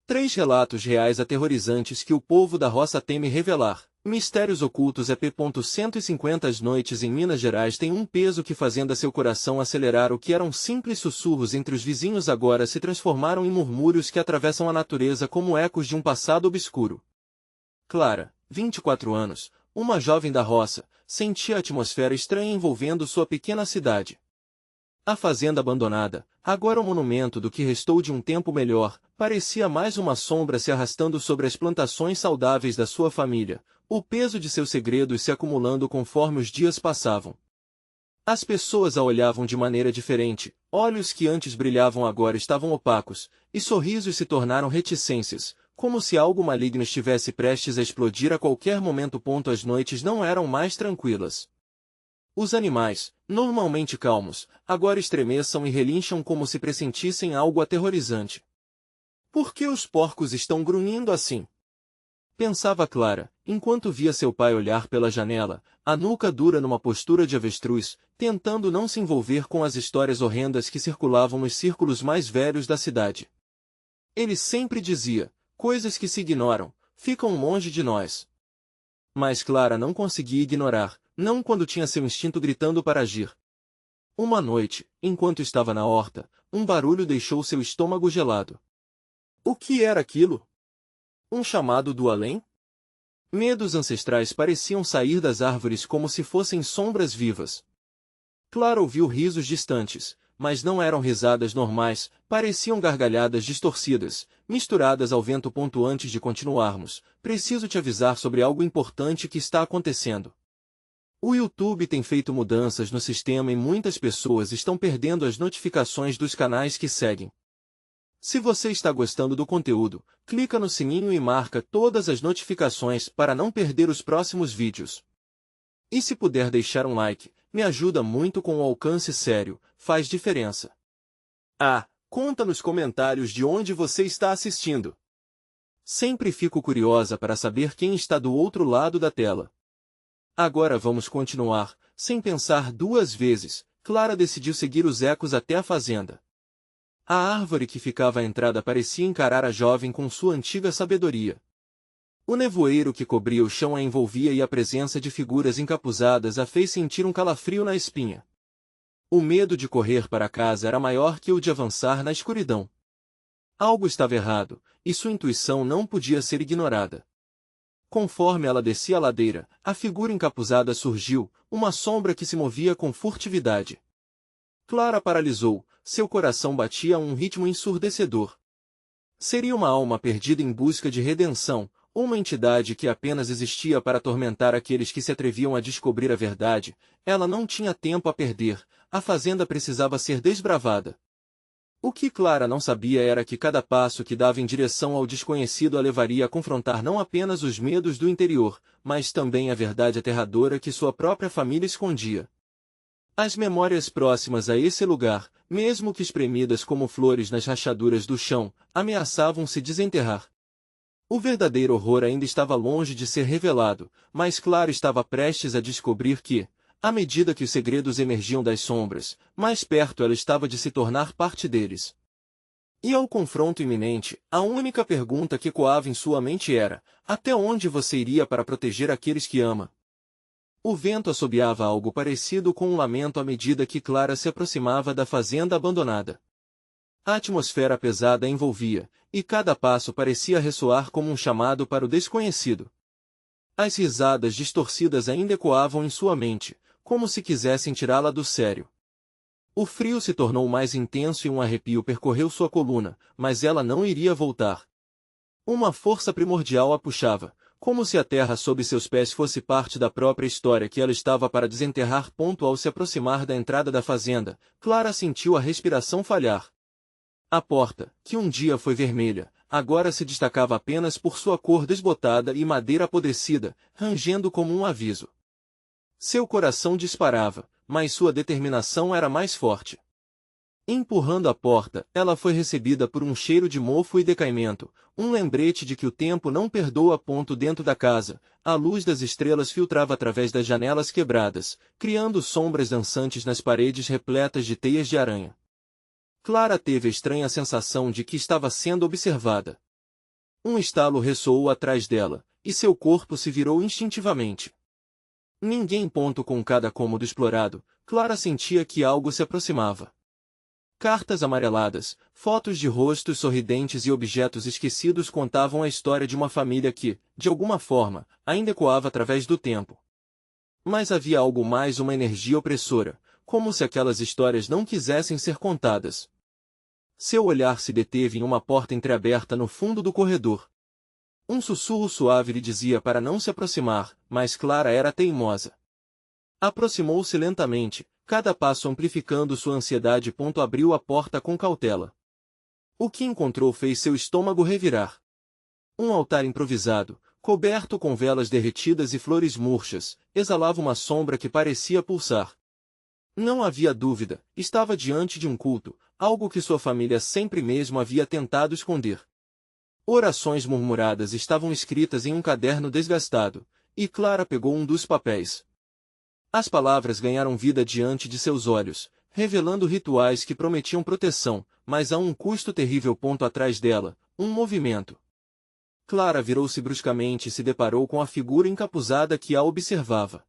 3 relatos reais aterrorizantes que o povo da roça teme revelar. Mistérios ocultos EP. 150 As noites em Minas Gerais têm um peso que fazendo seu coração acelerar. O que eram simples sussurros entre os vizinhos agora se transformaram em murmúrios que atravessam a natureza como ecos de um passado obscuro. Clara, 24 anos, uma jovem da roça, sentia a atmosfera estranha envolvendo sua pequena cidade. A fazenda abandonada, agora um monumento do que restou de um tempo melhor, parecia mais uma sombra se arrastando sobre as plantações saudáveis da sua família, o peso de seus segredos se acumulando conforme os dias passavam. As pessoas a olhavam de maneira diferente, olhos que antes brilhavam agora estavam opacos, e sorrisos se tornaram reticências, como se algo maligno estivesse prestes a explodir a qualquer momento. As noites não eram mais tranquilas. Os animais, normalmente calmos, agora estremeçam e relincham como se pressentissem algo aterrorizante. Por que os porcos estão grunhindo assim? Pensava Clara, enquanto via seu pai olhar pela janela, a nuca dura numa postura de avestruz, tentando não se envolver com as histórias horrendas que circulavam nos círculos mais velhos da cidade. Ele sempre dizia, coisas que se ignoram, ficam longe de nós. Mas Clara não conseguia ignorar, não quando tinha seu instinto gritando para agir. Uma noite, enquanto estava na horta, um barulho deixou seu estômago gelado. O que era aquilo? Um chamado do além? Medos ancestrais pareciam sair das árvores como se fossem sombras vivas. Clara ouviu risos distantes, mas não eram risadas normais, pareciam gargalhadas distorcidas, misturadas ao vento. Antes de continuarmos, preciso te avisar sobre algo importante que está acontecendo. O YouTube tem feito mudanças no sistema e muitas pessoas estão perdendo as notificações dos canais que seguem. Se você está gostando do conteúdo, clica no sininho e marca todas as notificações para não perder os próximos vídeos. E se puder deixar um like, me ajuda muito com o alcance sério, faz diferença. Conta nos comentários de onde você está assistindo. Sempre fico curiosa para saber quem está do outro lado da tela. Agora vamos continuar, sem pensar duas vezes, Clara decidiu seguir os ecos até a fazenda. A árvore que ficava à entrada parecia encarar a jovem com sua antiga sabedoria. O nevoeiro que cobria o chão a envolvia e a presença de figuras encapuzadas a fez sentir um calafrio na espinha. O medo de correr para casa era maior que o de avançar na escuridão. Algo estava errado, e sua intuição não podia ser ignorada. Conforme ela descia a ladeira, a figura encapuzada surgiu, uma sombra que se movia com furtividade. Clara paralisou, seu coração batia a um ritmo ensurdecedor. Seria uma alma perdida em busca de redenção, uma entidade que apenas existia para atormentar aqueles que se atreviam a descobrir a verdade. Ela não tinha tempo a perder, a fazenda precisava ser desbravada. O que Clara não sabia era que cada passo que dava em direção ao desconhecido a levaria a confrontar não apenas os medos do interior, mas também a verdade aterradora que sua própria família escondia. As memórias próximas a esse lugar, mesmo que espremidas como flores nas rachaduras do chão, ameaçavam se desenterrar. O verdadeiro horror ainda estava longe de ser revelado, mas Clara estava prestes a descobrir que, à medida que os segredos emergiam das sombras, mais perto ela estava de se tornar parte deles. E ao confronto iminente, a única pergunta que ecoava em sua mente era: até onde você iria para proteger aqueles que ama? O vento assobiava algo parecido com um lamento à medida que Clara se aproximava da fazenda abandonada. A atmosfera pesada a envolvia, e cada passo parecia ressoar como um chamado para o desconhecido. As risadas distorcidas ainda ecoavam em sua mente, como se quisessem tirá-la do sério. O frio se tornou mais intenso e um arrepio percorreu sua coluna, mas ela não iria voltar. Uma força primordial a puxava, como se a terra sob seus pés fosse parte da própria história que ela estava para desenterrar. Ao se aproximar da entrada da fazenda, Clara sentiu a respiração falhar. A porta, que um dia foi vermelha, agora se destacava apenas por sua cor desbotada e madeira apodrecida, rangendo como um aviso. Seu coração disparava, mas sua determinação era mais forte. Empurrando a porta, ela foi recebida por um cheiro de mofo e decaimento, um lembrete de que o tempo não perdoa. Dentro da casa, a luz das estrelas filtrava através das janelas quebradas, criando sombras dançantes nas paredes repletas de teias de aranha. Clara teve a estranha sensação de que estava sendo observada. Um estalo ressoou atrás dela, e seu corpo se virou instintivamente. Ninguém ponto com cada cômodo explorado, Clara sentia que algo se aproximava. Cartas amareladas, fotos de rostos sorridentes e objetos esquecidos contavam a história de uma família que, de alguma forma, ainda ecoava através do tempo. Mas havia algo mais, uma energia opressora, como se aquelas histórias não quisessem ser contadas. Seu olhar se deteve em uma porta entreaberta no fundo do corredor. Um sussurro suave lhe dizia para não se aproximar, mas Clara era teimosa. Aproximou-se lentamente, cada passo amplificando sua ansiedade. Abriu a porta com cautela. O que encontrou fez seu estômago revirar. Um altar improvisado, coberto com velas derretidas e flores murchas, exalava uma sombra que parecia pulsar. Não havia dúvida, estava diante de um culto, algo que sua família sempre mesmo havia tentado esconder. Orações murmuradas estavam escritas em um caderno desgastado, e Clara pegou um dos papéis. As palavras ganharam vida diante de seus olhos, revelando rituais que prometiam proteção, mas a um custo terrível. Atrás dela, um movimento. Clara virou-se bruscamente e se deparou com a figura encapuzada que a observava.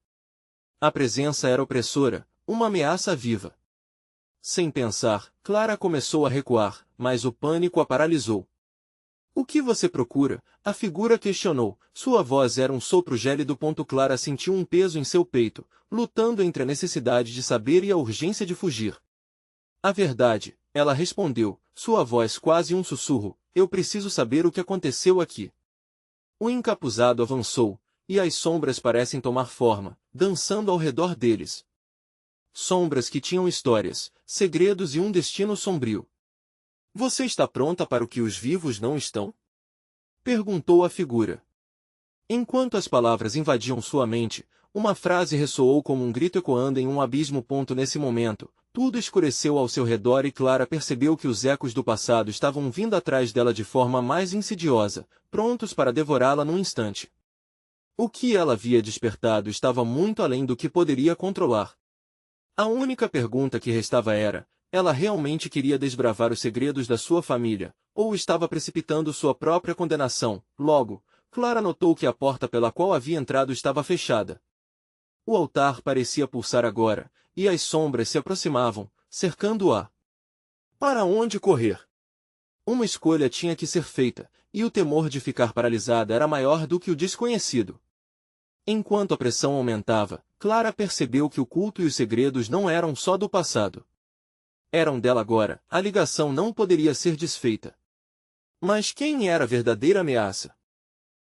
A presença era opressora, uma ameaça viva. Sem pensar, Clara começou a recuar, mas o pânico a paralisou. "O que você procura?" a figura questionou. Sua voz era um sopro gélido. Clara sentiu um peso em seu peito, lutando entre a necessidade de saber e a urgência de fugir. "A verdade", ela respondeu, sua voz quase um sussurro, "eu preciso saber o que aconteceu aqui." O encapuzado avançou, e as sombras parecem tomar forma, dançando ao redor deles. Sombras que tinham histórias, segredos e um destino sombrio. "Você está pronta para o que os vivos não estão?" perguntou a figura. Enquanto as palavras invadiam sua mente, uma frase ressoou como um grito ecoando em um abismo. Nesse momento, tudo escureceu ao seu redor e Clara percebeu que os ecos do passado estavam vindo atrás dela de forma mais insidiosa, prontos para devorá-la num instante. O que ela havia despertado estava muito além do que poderia controlar. A única pergunta que restava era: ela realmente queria desbravar os segredos da sua família, ou estava precipitando sua própria condenação? Logo, Clara notou que a porta pela qual havia entrado estava fechada. O altar parecia pulsar agora, e as sombras se aproximavam, cercando-a. Para onde correr? Uma escolha tinha que ser feita, e o temor de ficar paralisada era maior do que o desconhecido. Enquanto a pressão aumentava, Clara percebeu que o culto e os segredos não eram só do passado. Eram dela agora, a ligação não poderia ser desfeita. Mas quem era a verdadeira ameaça?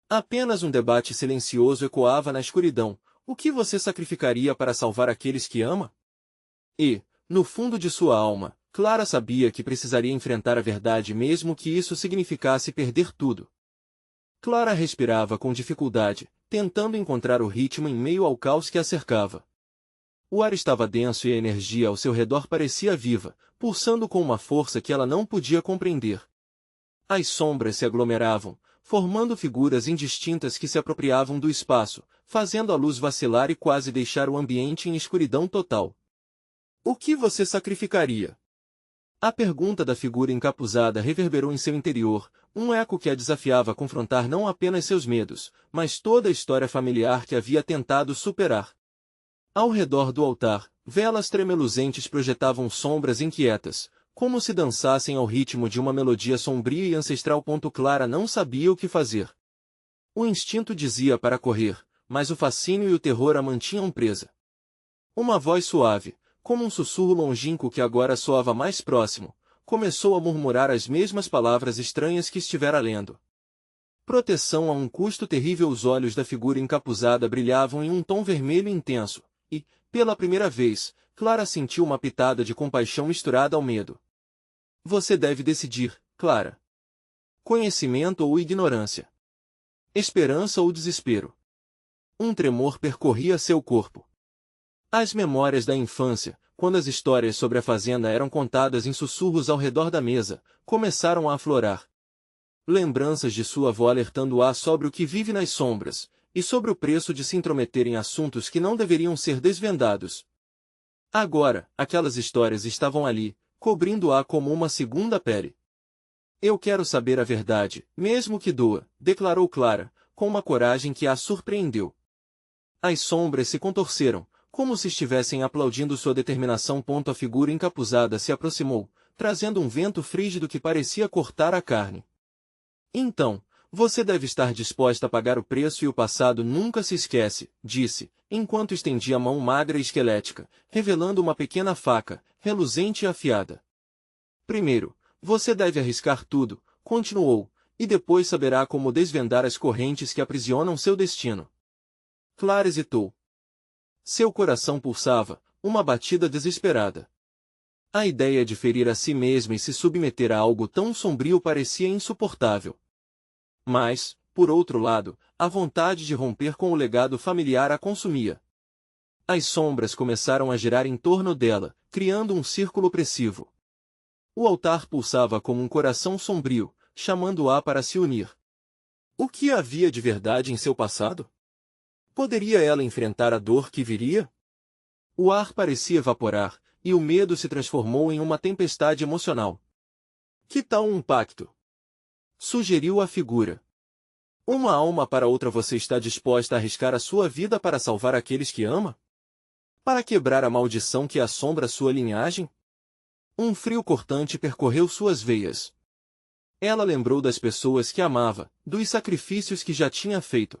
Apenas um debate silencioso ecoava na escuridão. O que você sacrificaria para salvar aqueles que ama? E, no fundo de sua alma, Clara sabia que precisaria enfrentar a verdade mesmo que isso significasse perder tudo. Clara respirava com dificuldade, tentando encontrar o ritmo em meio ao caos que a cercava. O ar estava denso e a energia ao seu redor parecia viva, pulsando com uma força que ela não podia compreender. As sombras se aglomeravam, formando figuras indistintas que se apropriavam do espaço, fazendo a luz vacilar e quase deixar o ambiente em escuridão total. O que você sacrificaria? A pergunta da figura encapuzada reverberou em seu interior, um eco que a desafiava a confrontar não apenas seus medos, mas toda a história familiar que havia tentado superar. Ao redor do altar, velas tremeluzentes projetavam sombras inquietas, como se dançassem ao ritmo de uma melodia sombria e ancestral. Clara não sabia o que fazer. O instinto dizia para correr, mas o fascínio e o terror a mantinham presa. Uma voz suave, como um sussurro longínquo que agora soava mais próximo, começou a murmurar as mesmas palavras estranhas que estivera lendo. Proteção a um custo terrível. Os olhos da figura encapuzada brilhavam em um tom vermelho intenso, e, pela primeira vez, Clara sentiu uma pitada de compaixão misturada ao medo. Você deve decidir, Clara. Conhecimento ou ignorância? Esperança ou desespero? Um tremor percorria seu corpo. As memórias da infância, quando as histórias sobre a fazenda eram contadas em sussurros ao redor da mesa, começaram a aflorar. Lembranças de sua avó alertando-a sobre o que vive nas sombras, e sobre o preço de se intrometer em assuntos que não deveriam ser desvendados. Agora, aquelas histórias estavam ali, cobrindo-a como uma segunda pele. Eu quero saber a verdade, mesmo que doa, declarou Clara, com uma coragem que a surpreendeu. As sombras se contorceram, como se estivessem aplaudindo sua determinação. A figura encapuzada se aproximou, trazendo um vento frígido que parecia cortar a carne. Então, você deve estar disposta a pagar o preço e o passado nunca se esquece, disse, enquanto estendia a mão magra e esquelética, revelando uma pequena faca, reluzente e afiada. Primeiro, você deve arriscar tudo, continuou, e depois saberá como desvendar as correntes que aprisionam seu destino. Clara hesitou. Seu coração pulsava, uma batida desesperada. A ideia de ferir a si mesma e se submeter a algo tão sombrio parecia insuportável. Mas, por outro lado, a vontade de romper com o legado familiar a consumia. As sombras começaram a girar em torno dela, criando um círculo opressivo. O altar pulsava como um coração sombrio, chamando-a para se unir. O que havia de verdade em seu passado? Poderia ela enfrentar a dor que viria? O ar parecia evaporar, e o medo se transformou em uma tempestade emocional. Que tal um pacto? Sugeriu a figura. Uma alma para outra. Você está disposta a arriscar a sua vida para salvar aqueles que ama? Para quebrar a maldição que assombra sua linhagem? Um frio cortante percorreu suas veias. Ela lembrou das pessoas que amava, dos sacrifícios que já tinha feito.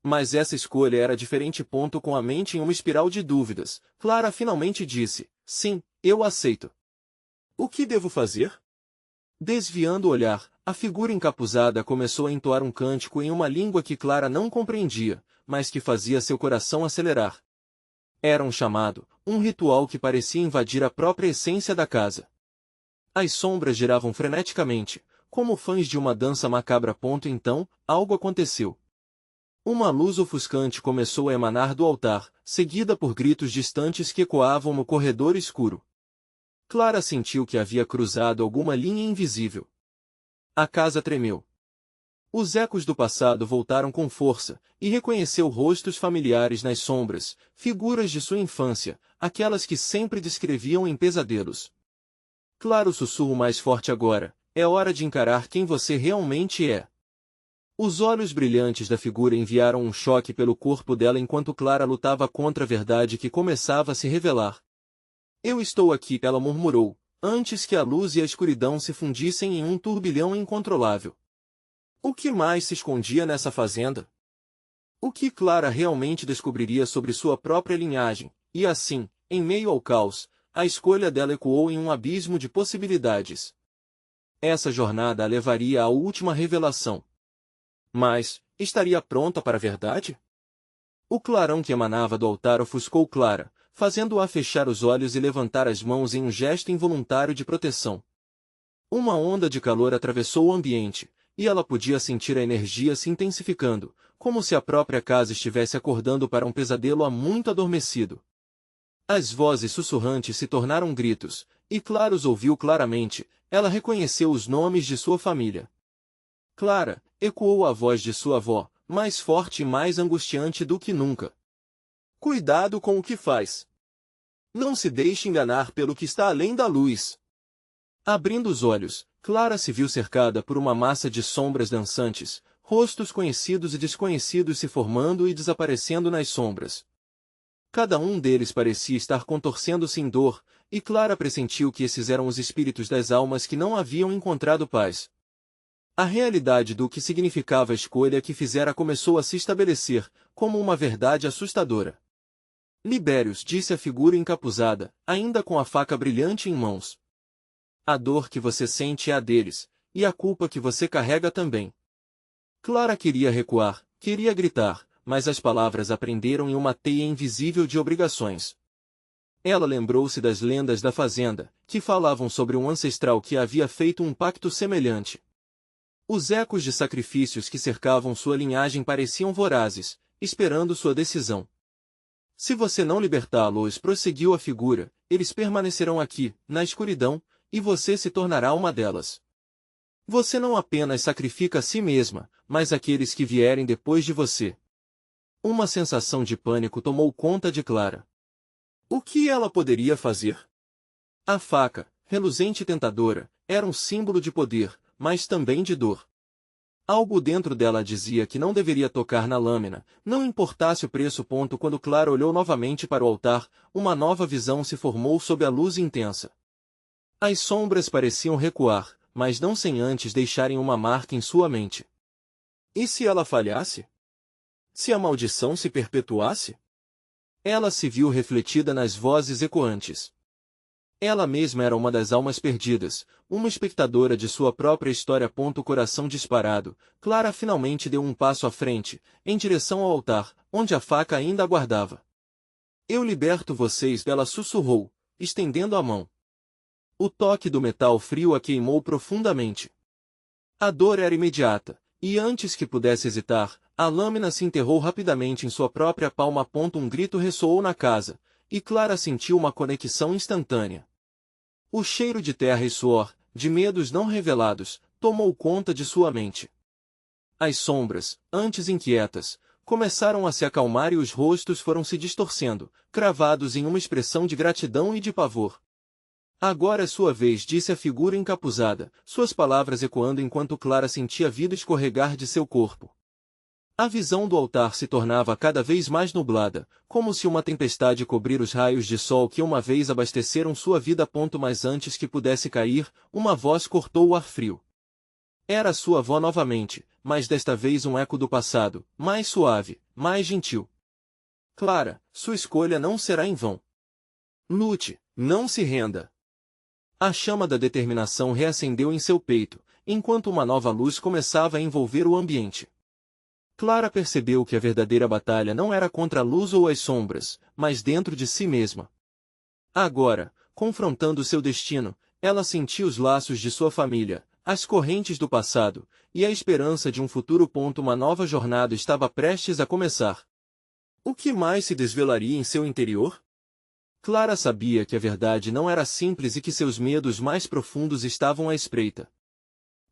Mas essa escolha era diferente. Com a mente em uma espiral de dúvidas, Clara finalmente disse, sim, eu aceito. O que devo fazer? Desviando o olhar, a figura encapuzada começou a entoar um cântico em uma língua que Clara não compreendia, mas que fazia seu coração acelerar. Era um chamado, um ritual que parecia invadir a própria essência da casa. As sombras giravam freneticamente, como fãs de uma dança macabra. Então, algo aconteceu. Uma luz ofuscante começou a emanar do altar, seguida por gritos distantes que ecoavam no corredor escuro. Clara sentiu que havia cruzado alguma linha invisível. A casa tremeu. Os ecos do passado voltaram com força, e reconheceu rostos familiares nas sombras, figuras de sua infância, aquelas que sempre descreviam em pesadelos. Claro, sussurro mais forte agora, é hora de encarar quem você realmente é. Os olhos brilhantes da figura enviaram um choque pelo corpo dela enquanto Clara lutava contra a verdade que começava a se revelar. Eu estou aqui, ela murmurou, antes que a luz e a escuridão se fundissem em um turbilhão incontrolável. O que mais se escondia nessa fazenda? O que Clara realmente descobriria sobre sua própria linhagem, e assim, em meio ao caos, a escolha dela ecoou em um abismo de possibilidades. Essa jornada a levaria à última revelação. Mas, estaria pronta para a verdade? O clarão que emanava do altar ofuscou Clara, fazendo-a fechar os olhos e levantar as mãos em um gesto involuntário de proteção. Uma onda de calor atravessou o ambiente, e ela podia sentir a energia se intensificando, como se a própria casa estivesse acordando para um pesadelo há muito adormecido. As vozes sussurrantes se tornaram gritos, e Clara os ouviu claramente. Ela reconheceu os nomes de sua família. Clara, ecoou a voz de sua avó, mais forte e mais angustiante do que nunca. Cuidado com o que faz. Não se deixe enganar pelo que está além da luz. Abrindo os olhos, Clara se viu cercada por uma massa de sombras dançantes, rostos conhecidos e desconhecidos se formando e desaparecendo nas sombras. Cada um deles parecia estar contorcendo-se em dor, e Clara pressentiu que esses eram os espíritos das almas que não haviam encontrado paz. A realidade do que significava a escolha que fizera começou a se estabelecer, como uma verdade assustadora. Libérios, disse a figura encapuzada, ainda com a faca brilhante em mãos. A dor que você sente é a deles, e a culpa que você carrega também. Clara queria recuar, queria gritar, mas as palavras a prenderam em uma teia invisível de obrigações. Ela lembrou-se das lendas da fazenda, que falavam sobre um ancestral que havia feito um pacto semelhante. Os ecos de sacrifícios que cercavam sua linhagem pareciam vorazes, esperando sua decisão. Se você não libertá-los, prosseguiu a figura, eles permanecerão aqui, na escuridão, e você se tornará uma delas. Você não apenas sacrifica a si mesma, mas aqueles que vierem depois de você. Uma sensação de pânico tomou conta de Clara. O que ela poderia fazer? A faca, reluzente e tentadora, era um símbolo de poder, mas também de dor. Algo dentro dela dizia que não deveria tocar na lâmina, não importasse o preço. Quando Clara olhou novamente para o altar, uma nova visão se formou sob a luz intensa. As sombras pareciam recuar, mas não sem antes deixarem uma marca em sua mente. E se ela falhasse? Se a maldição se perpetuasse? Ela se viu refletida nas vozes ecoantes. Ela mesma era uma das almas perdidas, uma espectadora de sua própria história. Coração disparado, Clara finalmente deu um passo à frente, em direção ao altar, onde a faca ainda aguardava. Eu liberto vocês, ela sussurrou, estendendo a mão. O toque do metal frio a queimou profundamente. A dor era imediata, e antes que pudesse hesitar, a lâmina se enterrou rapidamente em sua própria palma. Um grito ressoou na casa, e Clara sentiu uma conexão instantânea. O cheiro de terra e suor, de medos não revelados, tomou conta de sua mente. As sombras, antes inquietas, começaram a se acalmar e os rostos foram se distorcendo, cravados em uma expressão de gratidão e de pavor. Agora é sua vez, disse a figura encapuzada, suas palavras ecoando enquanto Clara sentia a vida escorregar de seu corpo. A visão do altar se tornava cada vez mais nublada, como se uma tempestade cobrir os raios de sol que uma vez abasteceram sua vida. Mas antes que pudesse cair, uma voz cortou o ar frio. Era sua avó novamente, mas desta vez um eco do passado, mais suave, mais gentil. Clara, sua escolha não será em vão. Lute, não se renda. A chama da determinação reacendeu em seu peito, enquanto uma nova luz começava a envolver o ambiente. Clara percebeu que a verdadeira batalha não era contra a luz ou as sombras, mas dentro de si mesma. Agora, confrontando seu destino, ela sentia os laços de sua família, as correntes do passado, e a esperança de um futuro. Uma nova jornada estava prestes a começar. O que mais se desvelaria em seu interior? Clara sabia que a verdade não era simples e que seus medos mais profundos estavam à espreita.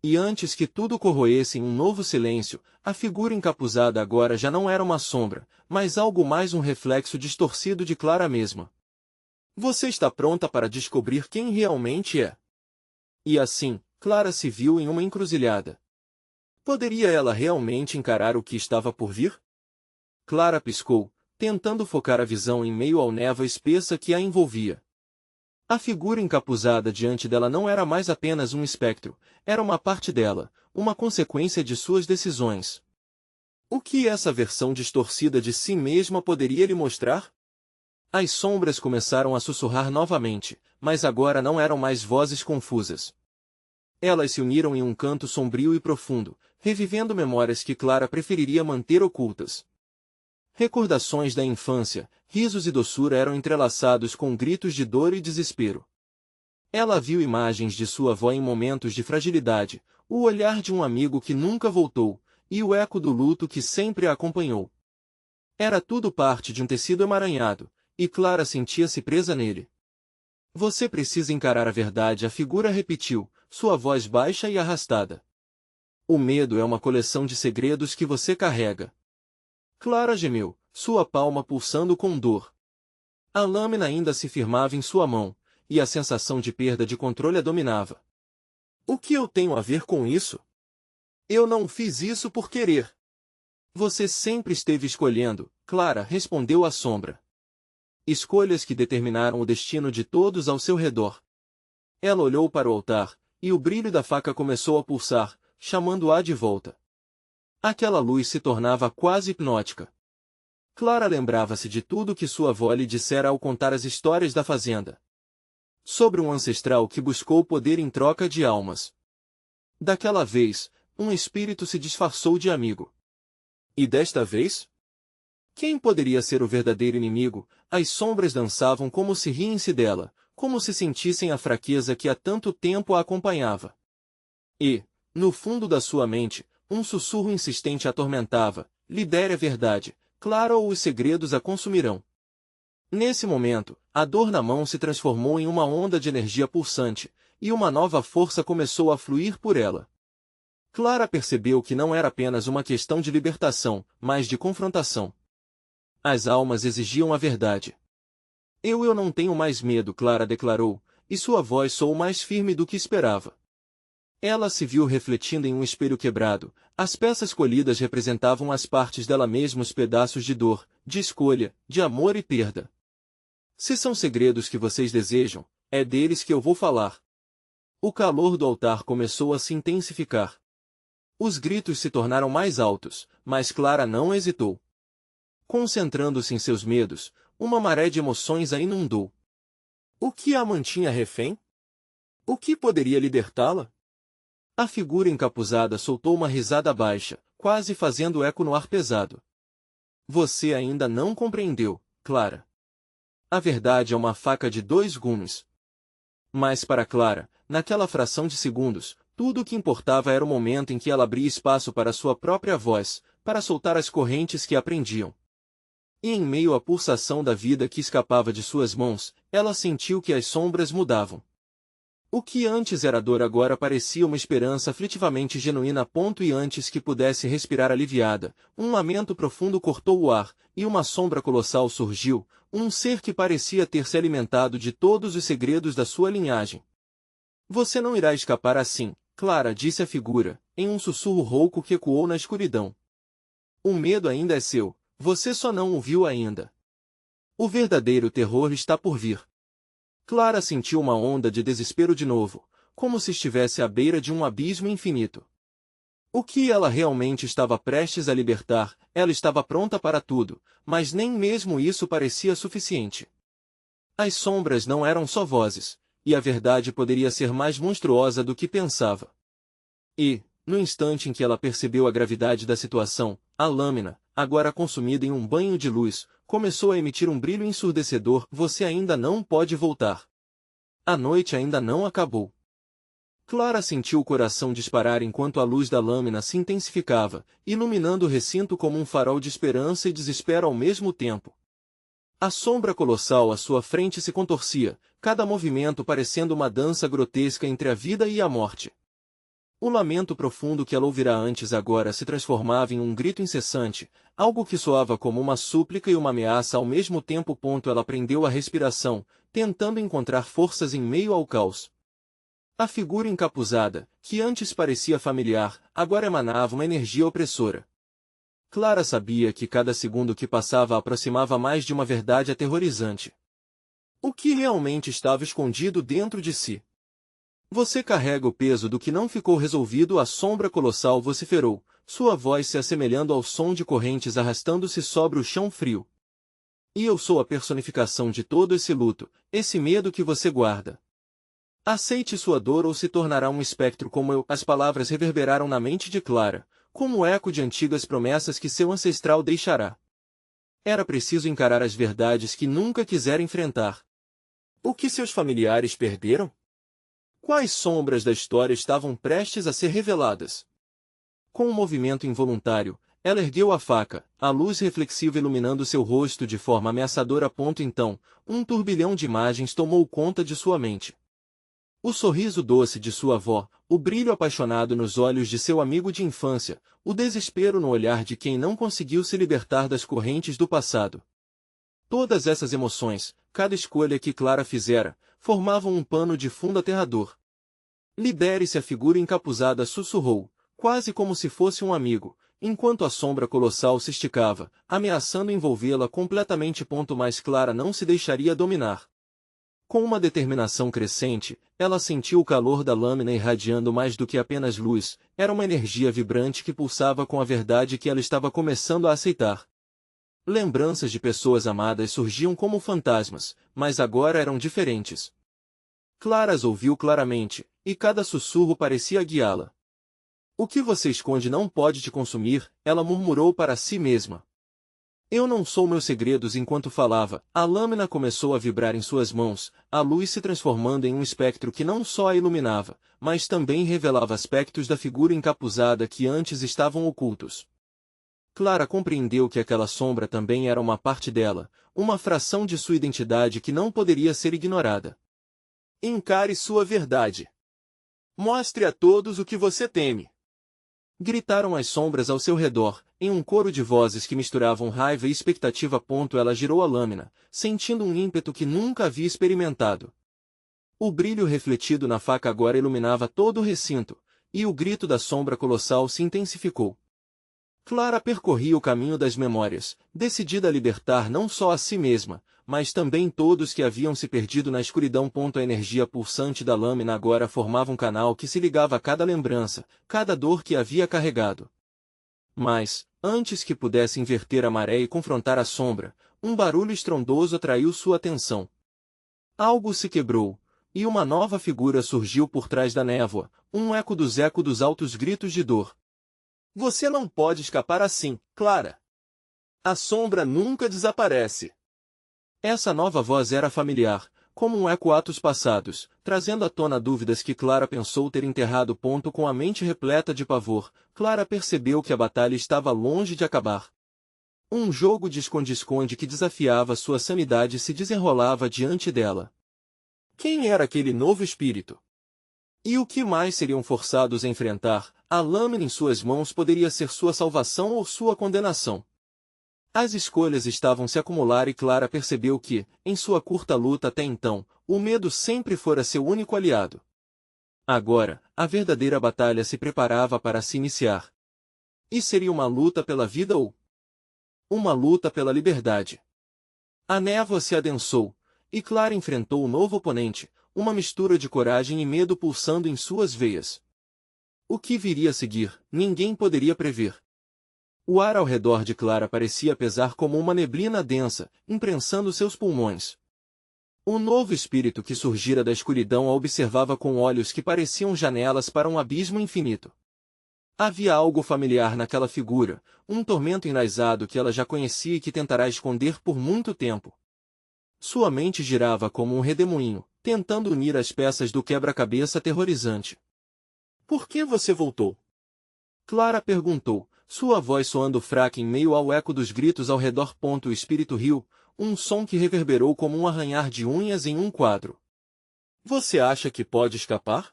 E antes que tudo corroesse em um novo silêncio, a figura encapuzada agora já não era uma sombra, mas algo mais, um reflexo distorcido de Clara mesma. Você está pronta para descobrir quem realmente é? E assim, Clara se viu em uma encruzilhada. Poderia ela realmente encarar o que estava por vir? Clara piscou, tentando focar a visão em meio à névoa espessa que a envolvia. A figura encapuzada diante dela não era mais apenas um espectro, era uma parte dela, uma consequência de suas decisões. O que essa versão distorcida de si mesma poderia lhe mostrar? As sombras começaram a sussurrar novamente, mas agora não eram mais vozes confusas. Elas se uniram em um canto sombrio e profundo, revivendo memórias que Clara preferiria manter ocultas. Recordações da infância, risos e doçura eram entrelaçados com gritos de dor e desespero. Ela viu imagens de sua avó em momentos de fragilidade, o olhar de um amigo que nunca voltou, e o eco do luto que sempre a acompanhou. Era tudo parte de um tecido emaranhado, e Clara sentia-se presa nele. Você precisa encarar a verdade, a figura repetiu, sua voz baixa e arrastada. O medo é uma coleção de segredos que você carrega. Clara gemeu, sua palma pulsando com dor. A lâmina ainda se firmava em sua mão, e a sensação de perda de controle a dominava. O que eu tenho a ver com isso? Eu não fiz isso por querer. Você sempre esteve escolhendo, Clara, respondeu a sombra. Escolhas que determinaram o destino de todos ao seu redor. Ela olhou para o altar, e o brilho da faca começou a pulsar, chamando-a de volta. Aquela luz se tornava quase hipnótica. Clara lembrava-se de tudo que sua avó lhe dissera ao contar as histórias da fazenda. Sobre um ancestral que buscou poder em troca de almas. Daquela vez, um espírito se disfarçou de amigo. E desta vez? Quem poderia ser o verdadeiro inimigo? As sombras dançavam como se riem-se dela, como se sentissem a fraqueza que há tanto tempo a acompanhava. E, no fundo da sua mente, um sussurro insistente a atormentava: libere a verdade, Clara, ou os segredos a consumirão. Nesse momento, a dor na mão se transformou em uma onda de energia pulsante, e uma nova força começou a fluir por ela. Clara percebeu que não era apenas uma questão de libertação, mas de confrontação. As almas exigiam a verdade. Eu não tenho mais medo, Clara declarou, e sua voz soou mais firme do que esperava. Ela se viu refletindo em um espelho quebrado. As peças colhidas representavam as partes dela mesma, os pedaços de dor, de escolha, de amor e perda. Se são segredos que vocês desejam, é deles que eu vou falar. O calor do altar começou a se intensificar. Os gritos se tornaram mais altos, mas Clara não hesitou. Concentrando-se em seus medos, uma maré de emoções a inundou. O que a mantinha refém? O que poderia libertá-la? A figura encapuzada soltou uma risada baixa, quase fazendo eco no ar pesado. Você ainda não compreendeu, Clara. A verdade é uma faca de dois gumes. Mas para Clara, naquela fração de segundos, tudo o que importava era o momento em que ela abria espaço para sua própria voz, para soltar as correntes que a prendiam. E em meio à pulsação da vida que escapava de suas mãos, ela sentiu que as sombras mudavam. O que antes era dor agora parecia uma esperança aflitivamente genuína. E antes que pudesse respirar aliviada, um lamento profundo cortou o ar, e uma sombra colossal surgiu, um ser que parecia ter se alimentado de todos os segredos da sua linhagem. Você não irá escapar assim, Clara, disse a figura, em um sussurro rouco que ecoou na escuridão. O medo ainda é seu, você só não o viu ainda. O verdadeiro terror está por vir. Clara sentiu uma onda de desespero de novo, como se estivesse à beira de um abismo infinito. O que ela realmente estava prestes a libertar, ela estava pronta para tudo, mas nem mesmo isso parecia suficiente. As sombras não eram só vozes, e a verdade poderia ser mais monstruosa do que pensava. E, no instante em que ela percebeu a gravidade da situação, a lâmina, agora consumida em um banho de luz, começou a emitir um brilho ensurdecedor. Você ainda não pode voltar. A noite ainda não acabou. Clara sentiu o coração disparar enquanto a luz da lâmina se intensificava, iluminando o recinto como um farol de esperança e desespero ao mesmo tempo. A sombra colossal à sua frente se contorcia, cada movimento parecendo uma dança grotesca entre a vida e a morte. O lamento profundo que ela ouvira antes agora se transformava em um grito incessante, algo que soava como uma súplica e uma ameaça ao mesmo tempo. Ela prendeu a respiração, tentando encontrar forças em meio ao caos. A figura encapuzada, que antes parecia familiar, agora emanava uma energia opressora. Clara sabia que cada segundo que passava a aproximava mais de uma verdade aterrorizante. O que realmente estava escondido dentro de si? Você carrega o peso do que não ficou resolvido, a sombra colossal vociferou, sua voz se assemelhando ao som de correntes arrastando-se sobre o chão frio. E eu sou a personificação de todo esse luto, esse medo que você guarda. Aceite sua dor ou se tornará um espectro como eu. As palavras reverberaram na mente de Clara, como o eco de antigas promessas que seu ancestral deixará. Era preciso encarar as verdades que nunca quisera enfrentar. O que seus familiares perderam? Quais sombras da história estavam prestes a ser reveladas? Com um movimento involuntário, ela ergueu a faca, a luz reflexiva iluminando seu rosto de forma ameaçadora. Então, um turbilhão de imagens tomou conta de sua mente. O sorriso doce de sua avó, o brilho apaixonado nos olhos de seu amigo de infância, o desespero no olhar de quem não conseguiu se libertar das correntes do passado. Todas essas emoções, cada escolha que Clara fizera, formavam um pano de fundo aterrador. Libere-se, a figura encapuzada sussurrou, quase como se fosse um amigo, enquanto a sombra colossal se esticava, ameaçando envolvê-la completamente. Mas Clara não se deixaria dominar. Com uma determinação crescente, ela sentiu o calor da lâmina irradiando mais do que apenas luz, era uma energia vibrante que pulsava com a verdade que ela estava começando a aceitar. Lembranças de pessoas amadas surgiam como fantasmas, mas agora eram diferentes. Clara as ouviu claramente, e cada sussurro parecia guiá-la. O que você esconde não pode te consumir, ela murmurou para si mesma. Eu não sou meus segredos. Enquanto falava, a lâmina começou a vibrar em suas mãos, a luz se transformando em um espectro que não só a iluminava, mas também revelava aspectos da figura encapuzada que antes estavam ocultos. Clara compreendeu que aquela sombra também era uma parte dela, uma fração de sua identidade que não poderia ser ignorada. Encare sua verdade. Mostre a todos o que você teme. Gritaram as sombras ao seu redor, em um coro de vozes que misturavam raiva e expectativa. Ela girou a lâmina, sentindo um ímpeto que nunca havia experimentado. O brilho refletido na faca agora iluminava todo o recinto, e o grito da sombra colossal se intensificou. Clara percorria o caminho das memórias, decidida a libertar não só a si mesma, mas também todos que haviam se perdido na escuridão. A energia pulsante da lâmina agora formava um canal que se ligava a cada lembrança, cada dor que havia carregado. Mas, antes que pudesse inverter a maré e confrontar a sombra, um barulho estrondoso atraiu sua atenção. Algo se quebrou, e uma nova figura surgiu por trás da névoa, um eco dos altos gritos de dor. Você não pode escapar assim, Clara. A sombra nunca desaparece. Essa nova voz era familiar, como um eco atos passados, trazendo à tona dúvidas que Clara pensou ter enterrado. Com a mente repleta de pavor, Clara percebeu que a batalha estava longe de acabar. Um jogo de esconde-esconde que desafiava sua sanidade se desenrolava diante dela. Quem era aquele novo espírito? E o que mais seriam forçados a enfrentar? A lâmina em suas mãos poderia ser sua salvação ou sua condenação. As escolhas estavam se acumular e Clara percebeu que, em sua curta luta até então, o medo sempre fora seu único aliado. Agora, a verdadeira batalha se preparava para se iniciar. E seria uma luta pela vida ou uma luta pela liberdade? A névoa se adensou, e Clara enfrentou o novo oponente, uma mistura de coragem e medo pulsando em suas veias. O que viria a seguir, ninguém poderia prever. O ar ao redor de Clara parecia pesar como uma neblina densa, imprensando seus pulmões. O novo espírito que surgira da escuridão a observava com olhos que pareciam janelas para um abismo infinito. Havia algo familiar naquela figura, um tormento enraizado que ela já conhecia e que tentará esconder por muito tempo. Sua mente girava como um redemoinho, tentando unir as peças do quebra-cabeça aterrorizante. Por que você voltou? Clara perguntou, sua voz soando fraca em meio ao eco dos gritos ao redor. O espírito riu, um som que reverberou como um arranhar de unhas em um quadro. Você acha que pode escapar?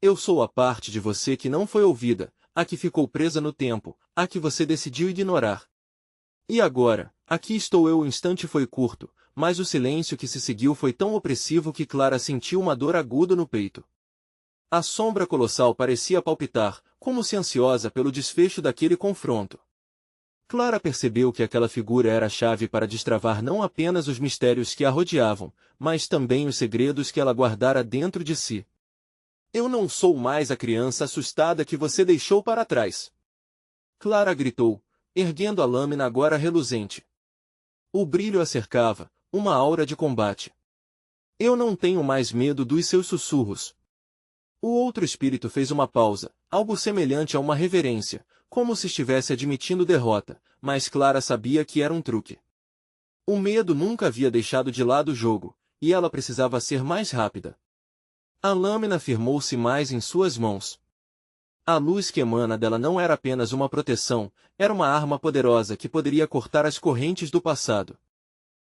Eu sou a parte de você que não foi ouvida, a que ficou presa no tempo, a que você decidiu ignorar. E agora, aqui estou eu. O instante foi curto, mas o silêncio que se seguiu foi tão opressivo que Clara sentiu uma dor aguda no peito. A sombra colossal parecia palpitar, como se ansiosa pelo desfecho daquele confronto. Clara percebeu que aquela figura era a chave para destravar não apenas os mistérios que a rodeavam, mas também os segredos que ela guardara dentro de si. Eu não sou mais a criança assustada que você deixou para trás. Clara gritou, erguendo a lâmina agora reluzente. O brilho a cercava, uma aura de combate. Eu não tenho mais medo dos seus sussurros. O outro espírito fez uma pausa, algo semelhante a uma reverência, como se estivesse admitindo derrota, mas Clara sabia que era um truque. O medo nunca havia deixado de lado o jogo, e ela precisava ser mais rápida. A lâmina firmou-se mais em suas mãos. A luz que emana dela não era apenas uma proteção, era uma arma poderosa que poderia cortar as correntes do passado.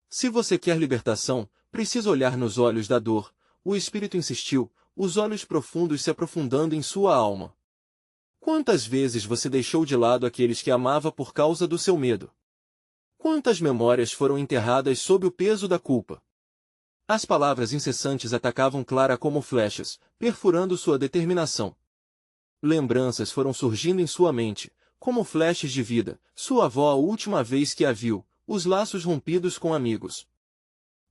Se você quer libertação, precisa olhar nos olhos da dor, o espírito insistiu, os olhos profundos se aprofundando em sua alma. Quantas vezes você deixou de lado aqueles que amava por causa do seu medo? Quantas memórias foram enterradas sob o peso da culpa? As palavras incessantes atacavam Clara como flechas, perfurando sua determinação. Lembranças foram surgindo em sua mente, como flashes de vida, sua avó a última vez que a viu, os laços rompidos com amigos.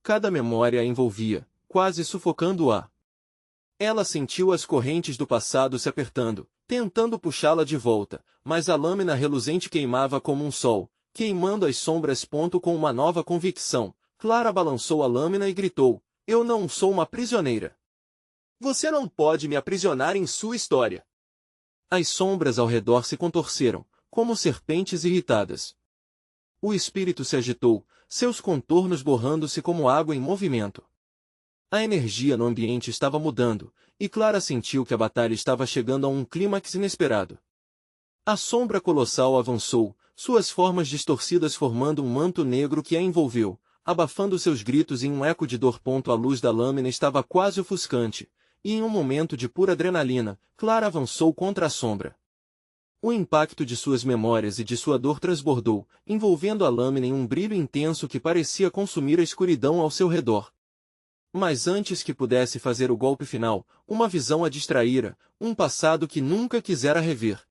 Cada memória a envolvia, quase sufocando-a. Ela sentiu as correntes do passado se apertando, tentando puxá-la de volta, mas a lâmina reluzente queimava como um sol, queimando as sombras. Com uma nova convicção, Clara balançou a lâmina e gritou, eu não sou uma prisioneira. Você não pode me aprisionar em sua história. As sombras ao redor se contorceram, como serpentes irritadas. O espírito se agitou, seus contornos borrando-se como água em movimento. A energia no ambiente estava mudando, e Clara sentiu que a batalha estava chegando a um clímax inesperado. A sombra colossal avançou, suas formas distorcidas formando um manto negro que a envolveu, abafando seus gritos em um eco de dor. A luz da lâmina estava quase ofuscante, e em um momento de pura adrenalina, Clara avançou contra a sombra. O impacto de suas memórias e de sua dor transbordou, envolvendo a lâmina em um brilho intenso que parecia consumir a escuridão ao seu redor. Mas antes que pudesse fazer o golpe final, uma visão a distraíra, um passado que nunca quisera rever.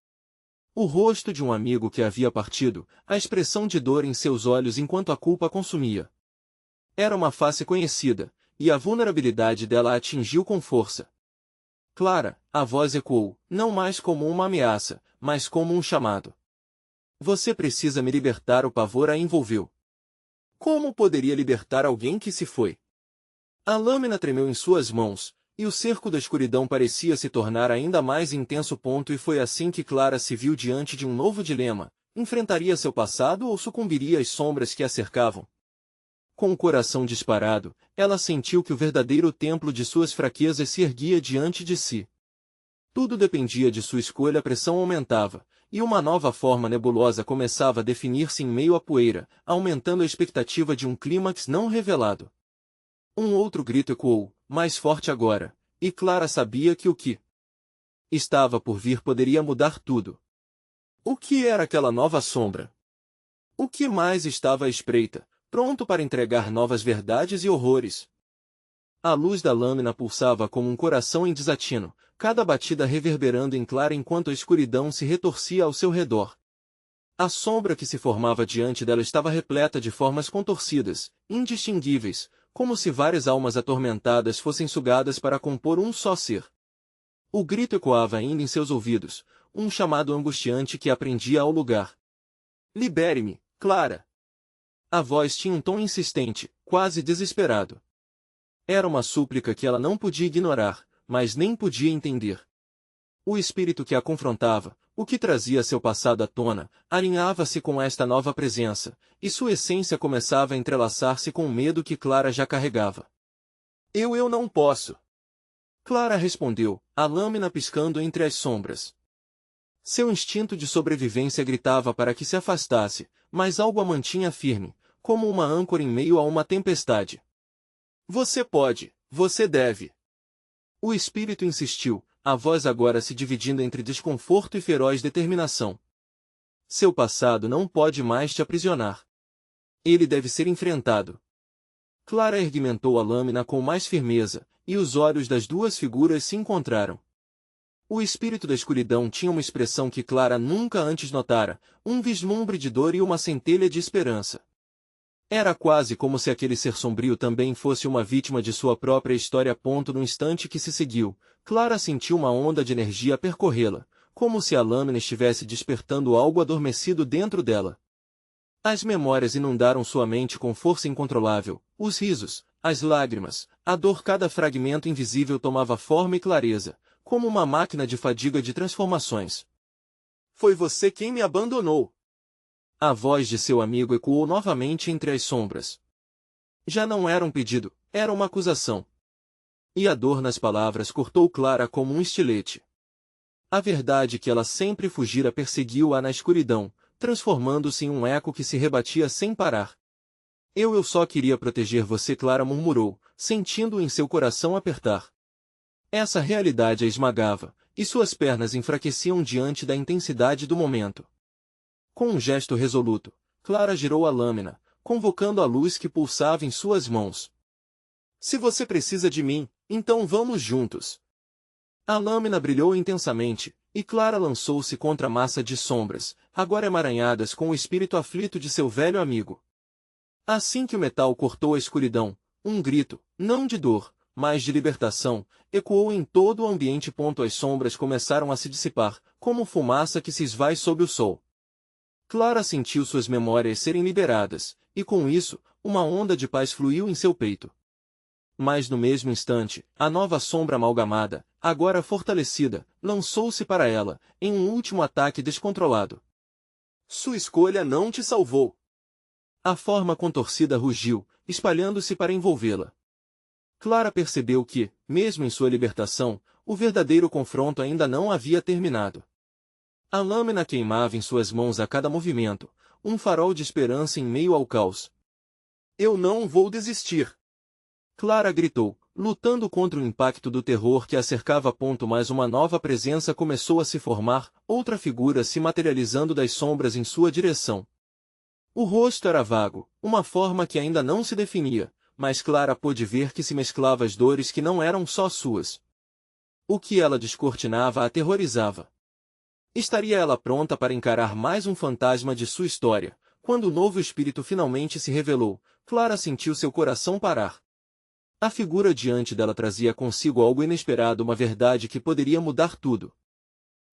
O rosto de um amigo que havia partido, a expressão de dor em seus olhos enquanto a culpa consumia. Era uma face conhecida, e a vulnerabilidade dela a atingiu com força. Clara, a voz ecoou, não mais como uma ameaça, mas como um chamado. Você precisa me libertar. O pavor a envolveu. Como poderia libertar alguém que se foi? A lâmina tremeu em suas mãos, e o cerco da escuridão parecia se tornar ainda mais intenso. E foi assim que Clara se viu diante de um novo dilema: enfrentaria seu passado ou sucumbiria às sombras que a cercavam? Com o coração disparado, ela sentiu que o verdadeiro templo de suas fraquezas se erguia diante de si. Tudo dependia de sua escolha. A pressão aumentava, e uma nova forma nebulosa começava a definir-se em meio à poeira, aumentando a expectativa de um clímax não revelado. Um outro grito ecoou, mais forte agora, e Clara sabia que o que estava por vir poderia mudar tudo. O que era aquela nova sombra? O que mais estava à espreita, pronto para entregar novas verdades e horrores? A luz da lâmina pulsava como um coração em desatino, cada batida reverberando em Clara enquanto a escuridão se retorcia ao seu redor. A sombra que se formava diante dela estava repleta de formas contorcidas, indistinguíveis, como se várias almas atormentadas fossem sugadas para compor um só ser. O grito ecoava ainda em seus ouvidos, um chamado angustiante que a prendia ao lugar. Libere-me, Clara! A voz tinha um tom insistente, quase desesperado. Era uma súplica que ela não podia ignorar, mas nem podia entender. O espírito que a confrontava, o que trazia seu passado à tona, alinhava-se com esta nova presença, e sua essência começava a entrelaçar-se com o medo que Clara já carregava. Eu não posso. Clara respondeu, a lâmina piscando entre as sombras. Seu instinto de sobrevivência gritava para que se afastasse, mas algo a mantinha firme, como uma âncora em meio a uma tempestade. Você pode, você deve. O espírito insistiu, a voz agora se dividindo entre desconforto e feroz determinação. Seu passado não pode mais te aprisionar. Ele deve ser enfrentado. Clara argumentou a lâmina com mais firmeza, e os olhos das duas figuras se encontraram. O espírito da escuridão tinha uma expressão que Clara nunca antes notara, um vislumbre de dor e uma centelha de esperança. Era quase como se aquele ser sombrio também fosse uma vítima de sua própria história. No instante que se seguiu, Clara sentiu uma onda de energia percorrê-la, como se a lâmina estivesse despertando algo adormecido dentro dela. As memórias inundaram sua mente com força incontrolável, os risos, as lágrimas, a dor. Cada fragmento invisível tomava forma e clareza, como uma máquina de fadiga de transformações. Foi você quem me abandonou. A voz de seu amigo ecoou novamente entre as sombras. Já não era um pedido, era uma acusação. E a dor nas palavras cortou Clara como um estilete. A verdade que ela sempre fugira perseguiu-a na escuridão, transformando-se em um eco que se rebatia sem parar. Eu só queria proteger você, Clara murmurou, sentindo em seu coração apertar. Essa realidade a esmagava, e suas pernas enfraqueciam diante da intensidade do momento. Com um gesto resoluto, Clara girou a lâmina, convocando a luz que pulsava em suas mãos. Se você precisa de mim, então vamos juntos. A lâmina brilhou intensamente, e Clara lançou-se contra a massa de sombras, agora emaranhadas com o espírito aflito de seu velho amigo. Assim que o metal cortou a escuridão, um grito, não de dor, mas de libertação, ecoou em todo o ambiente. As sombras começaram a se dissipar, como fumaça que se esvai sob o sol. Clara sentiu suas memórias serem liberadas, e com isso, uma onda de paz fluiu em seu peito. Mas no mesmo instante, a nova sombra amalgamada, agora fortalecida, lançou-se para ela, em um último ataque descontrolado. Sua escolha não te salvou. A forma contorcida rugiu, espalhando-se para envolvê-la. Clara percebeu que, mesmo em sua libertação, o verdadeiro confronto ainda não havia terminado. A lâmina queimava em suas mãos a cada movimento, um farol de esperança em meio ao caos. Eu não vou desistir! Clara gritou, lutando contra o impacto do terror que a cercava. Mas uma nova presença começou a se formar, outra figura se materializando das sombras em sua direção. O rosto era vago, uma forma que ainda não se definia, mas Clara pôde ver que se mesclava as dores que não eram só suas. O que ela descortinava a aterrorizava. Estaria ela pronta para encarar mais um fantasma de sua história? Quando o novo espírito finalmente se revelou, Clara sentiu seu coração parar. A figura diante dela trazia consigo algo inesperado, uma verdade que poderia mudar tudo.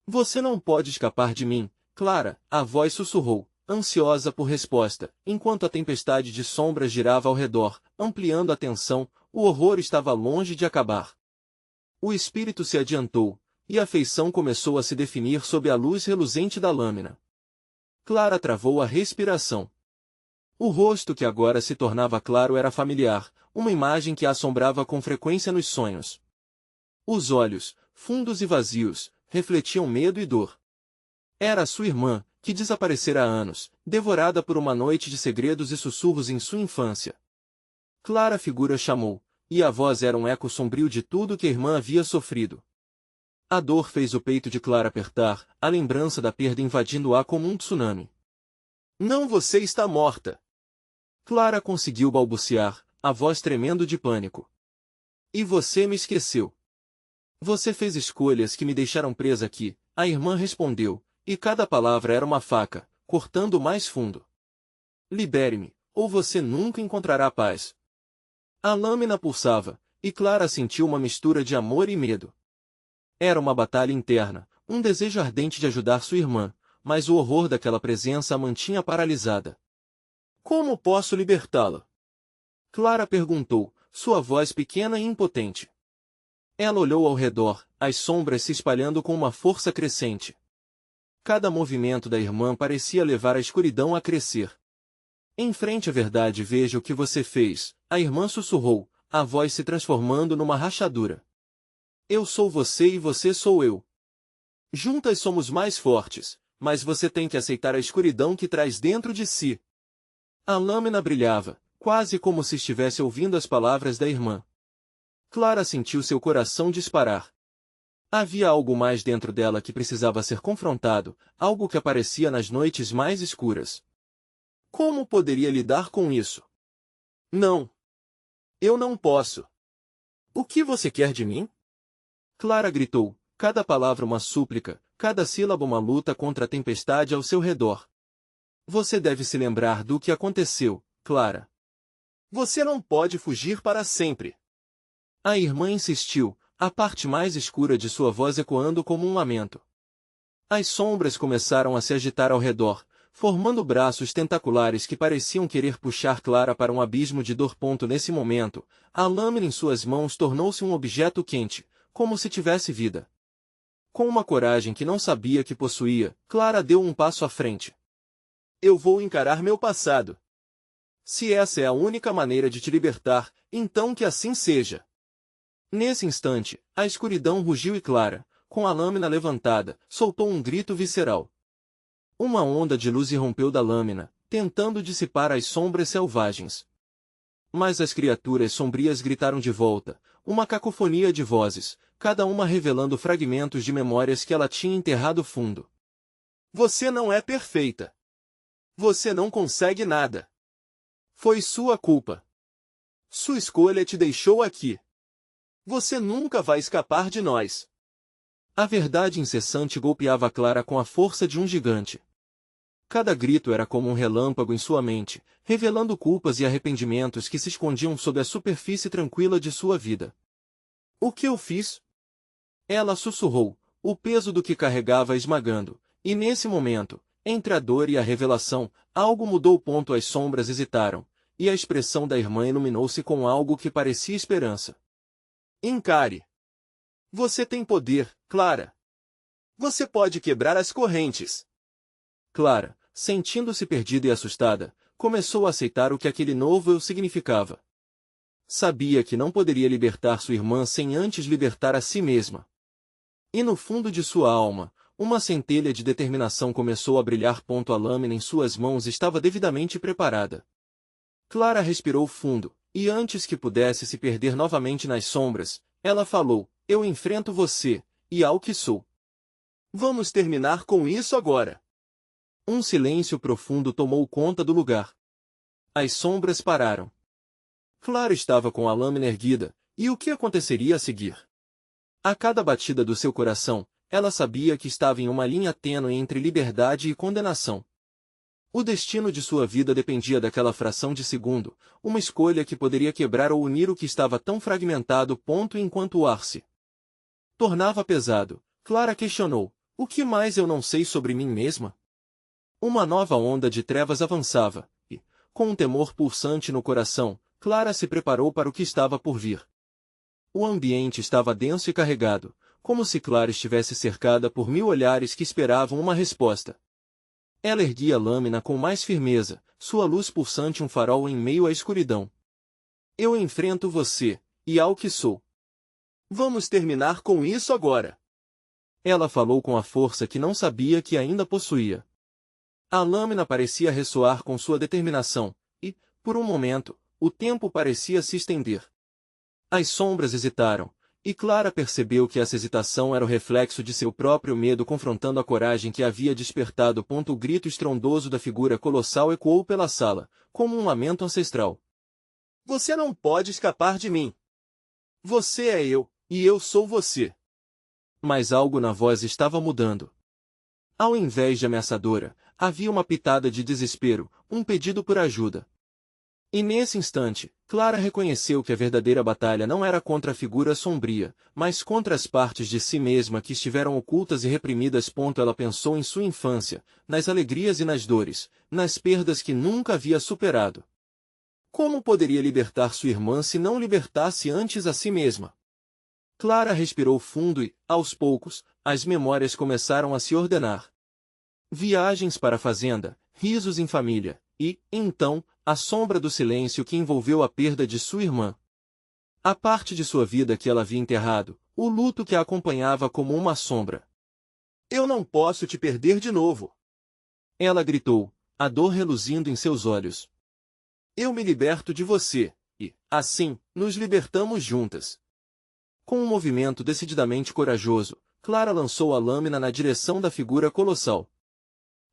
Você não pode escapar de mim, Clara, a voz sussurrou, ansiosa por resposta, enquanto a tempestade de sombras girava ao redor, ampliando a tensão. O horror estava longe de acabar. O espírito se adiantou, e a feição começou a se definir sob a luz reluzente da lâmina. Clara travou a respiração. O rosto que agora se tornava claro era familiar, uma imagem que a assombrava com frequência nos sonhos. Os olhos, fundos e vazios, refletiam medo e dor. Era sua irmã, que desaparecera há anos, devorada por uma noite de segredos e sussurros em sua infância. Clara, a figura chamou, e a voz era um eco sombrio de tudo que a irmã havia sofrido. A dor fez o peito de Clara apertar, a lembrança da perda invadindo-a como um tsunami. Não, você está morta! Clara conseguiu balbuciar, a voz tremendo de pânico. E você me esqueceu. Você fez escolhas que me deixaram presa aqui, a irmã respondeu, e cada palavra era uma faca, cortando mais fundo. Libere-me, ou você nunca encontrará paz. A lâmina pulsava, e Clara sentiu uma mistura de amor e medo. Era uma batalha interna, um desejo ardente de ajudar sua irmã, mas o horror daquela presença a mantinha paralisada. Como posso libertá-la? Clara perguntou, sua voz pequena e impotente. Ela olhou ao redor, as sombras se espalhando com uma força crescente. Cada movimento da irmã parecia levar a escuridão a crescer. Em frente à verdade, veja o que você fez, a irmã sussurrou, a voz se transformando numa rachadura. Eu sou você e você sou eu. Juntas somos mais fortes, mas você tem que aceitar a escuridão que traz dentro de si. A lâmina brilhava, quase como se estivesse ouvindo as palavras da irmã. Clara sentiu seu coração disparar. Havia algo mais dentro dela que precisava ser confrontado, algo que aparecia nas noites mais escuras. Como poderia lidar com isso? Não. Eu não posso. O que você quer de mim? Clara gritou, cada palavra uma súplica, cada sílaba uma luta contra a tempestade ao seu redor. Você deve se lembrar do que aconteceu, Clara. Você não pode fugir para sempre. A irmã insistiu, a parte mais escura de sua voz ecoando como um lamento. As sombras começaram a se agitar ao redor, formando braços tentaculares que pareciam querer puxar Clara para um abismo de dor. Nesse momento, a lâmina em suas mãos tornou-se um objeto quente, como se tivesse vida. Com uma coragem que não sabia que possuía, Clara deu um passo à frente. Eu vou encarar meu passado. Se essa é a única maneira de te libertar, então que assim seja. Nesse instante, a escuridão rugiu e Clara, com a lâmina levantada, soltou um grito visceral. Uma onda de luz irrompeu da lâmina, tentando dissipar as sombras selvagens. Mas as criaturas sombrias gritaram de volta, uma cacofonia de vozes, cada uma revelando fragmentos de memórias que ela tinha enterrado fundo. Você não é perfeita. Você não consegue nada. Foi sua culpa. Sua escolha te deixou aqui. Você nunca vai escapar de nós. A verdade incessante golpeava Clara com a força de um gigante. Cada grito era como um relâmpago em sua mente, revelando culpas e arrependimentos que se escondiam sob a superfície tranquila de sua vida. O que eu fiz? Ela sussurrou, o peso do que carregava esmagando, e nesse momento, entre a dor e a revelação, algo mudou. As sombras hesitaram, e a expressão da irmã iluminou-se com algo que parecia esperança. Encare. Você tem poder, Clara. Você pode quebrar as correntes. Clara, sentindo-se perdida e assustada, começou a aceitar o que aquele novo eu significava. Sabia que não poderia libertar sua irmã sem antes libertar a si mesma. E no fundo de sua alma, uma centelha de determinação começou a brilhar. A lâmina em suas mãos estava devidamente preparada. Clara respirou fundo, e antes que pudesse se perder novamente nas sombras, ela falou, eu enfrento você, e ao que sou. Vamos terminar com isso agora. Um silêncio profundo tomou conta do lugar. As sombras pararam. Clara estava com a lâmina erguida, e o que aconteceria a seguir? A cada batida do seu coração, ela sabia que estava em uma linha tênue entre liberdade e condenação. O destino de sua vida dependia daquela fração de segundo, uma escolha que poderia quebrar ou unir o que estava tão fragmentado. Enquanto o ar se tornava pesado, Clara questionou: o que mais eu não sei sobre mim mesma? Uma nova onda de trevas avançava, e, com um temor pulsante no coração, Clara se preparou para o que estava por vir. O ambiente estava denso e carregado, como se Clara estivesse cercada por 1000 olhares que esperavam uma resposta. Ela erguia a lâmina com mais firmeza, sua luz pulsante um farol em meio à escuridão. Eu enfrento você, e ao que sou. Vamos terminar com isso agora. Ela falou com a força que não sabia que ainda possuía. A lâmina parecia ressoar com sua determinação, e, por um momento, o tempo parecia se estender. As sombras hesitaram, e Clara percebeu que essa hesitação era o reflexo de seu próprio medo confrontando a coragem que havia despertado. O grito estrondoso da figura colossal ecoou pela sala, como um lamento ancestral. Você não pode escapar de mim. Você é eu, e eu sou você. Mas algo na voz estava mudando. Ao invés de ameaçadora, havia uma pitada de desespero, um pedido por ajuda. E nesse instante, Clara reconheceu que a verdadeira batalha não era contra a figura sombria, mas contra as partes de si mesma que estiveram ocultas e reprimidas. Ela pensou em sua infância, nas alegrias e nas dores, nas perdas que nunca havia superado. Como poderia libertar sua irmã se não libertasse antes a si mesma? Clara respirou fundo e, aos poucos, as memórias começaram a se ordenar. Viagens para a fazenda, risos em família, e, então, a sombra do silêncio que envolveu a perda de sua irmã. A parte de sua vida que ela havia enterrado, o luto que a acompanhava como uma sombra. Eu não posso te perder de novo. Ela gritou, a dor reluzindo em seus olhos. Eu me liberto de você, e, assim, nos libertamos juntas. Com um movimento decididamente corajoso, Clara lançou a lâmina na direção da figura colossal.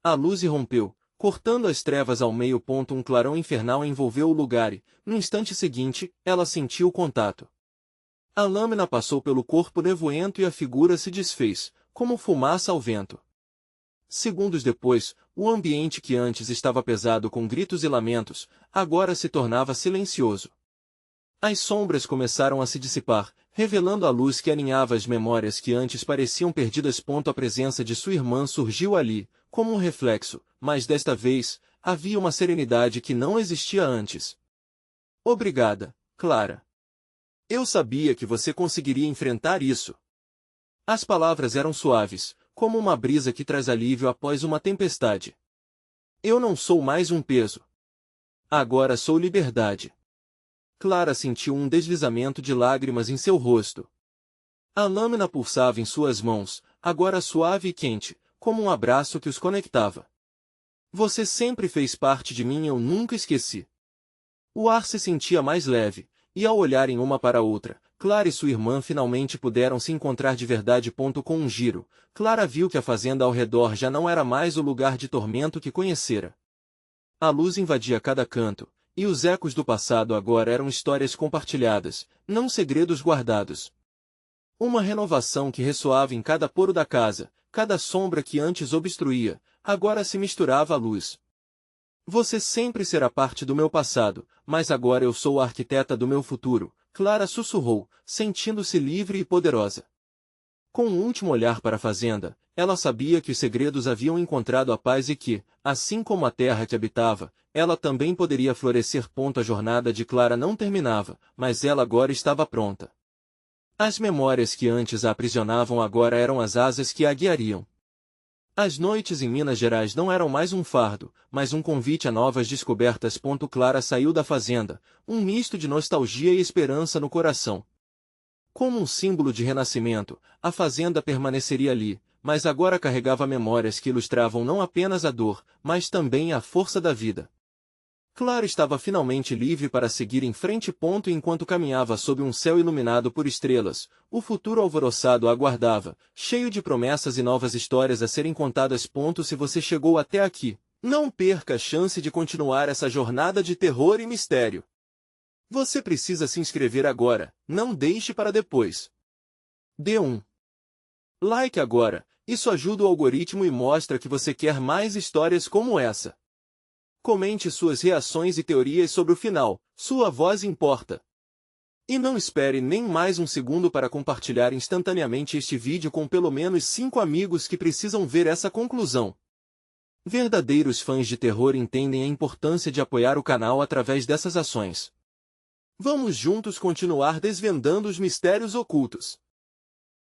A luz irrompeu, cortando as trevas ao meio. Um clarão infernal envolveu o lugar e, no instante seguinte, ela sentiu o contato. A lâmina passou pelo corpo nevoento e a figura se desfez, como fumaça ao vento. Segundos depois, o ambiente que antes estava pesado com gritos e lamentos, agora se tornava silencioso. As sombras começaram a se dissipar, revelando a luz que aninhava as memórias que antes pareciam perdidas. A presença de sua irmã surgiu ali, como um reflexo, mas desta vez, havia uma serenidade que não existia antes. Obrigada, Clara. Eu sabia que você conseguiria enfrentar isso. As palavras eram suaves, como uma brisa que traz alívio após uma tempestade. Eu não sou mais um peso. Agora sou liberdade. Clara sentiu um deslizamento de lágrimas em seu rosto. A lâmina pulsava em suas mãos, agora suave e quente, como um abraço que os conectava. Você sempre fez parte de mim e eu nunca esqueci. O ar se sentia mais leve, e ao olharem uma para a outra, Clara e sua irmã finalmente puderam se encontrar de verdade. Com um giro, Clara viu que a fazenda ao redor já não era mais o lugar de tormento que conhecera. A luz invadia cada canto, e os ecos do passado agora eram histórias compartilhadas, não segredos guardados. Uma renovação que ressoava em cada poro da casa, cada sombra que antes obstruía, agora se misturava à luz. Você sempre será parte do meu passado, mas agora eu sou a arquiteta do meu futuro, Clara sussurrou, sentindo-se livre e poderosa. Com um último olhar para a fazenda, ela sabia que os segredos haviam encontrado a paz e que, assim como a terra que habitava, ela também poderia florescer. A jornada de Clara não terminava, mas ela agora estava pronta. As memórias que antes a aprisionavam agora eram as asas que a guiariam. As noites em Minas Gerais não eram mais um fardo, mas um convite a novas descobertas. Clara saiu da fazenda, um misto de nostalgia e esperança no coração. Como um símbolo de renascimento, a fazenda permaneceria ali, mas agora carregava memórias que ilustravam não apenas a dor, mas também a força da vida. Clara estava finalmente livre para seguir em frente. Enquanto caminhava sob um céu iluminado por estrelas, o futuro alvoroçado a aguardava, cheio de promessas e novas histórias a serem contadas. Se você chegou até aqui, não perca a chance de continuar essa jornada de terror e mistério. Você precisa se inscrever agora, não deixe para depois. Dê um like agora, isso ajuda o algoritmo e mostra que você quer mais histórias como essa. Comente suas reações e teorias sobre o final, sua voz importa. E não espere nem mais um segundo para compartilhar instantaneamente este vídeo com pelo menos 5 amigos que precisam ver essa conclusão. Verdadeiros fãs de terror entendem a importância de apoiar o canal através dessas ações. Vamos juntos continuar desvendando os mistérios ocultos.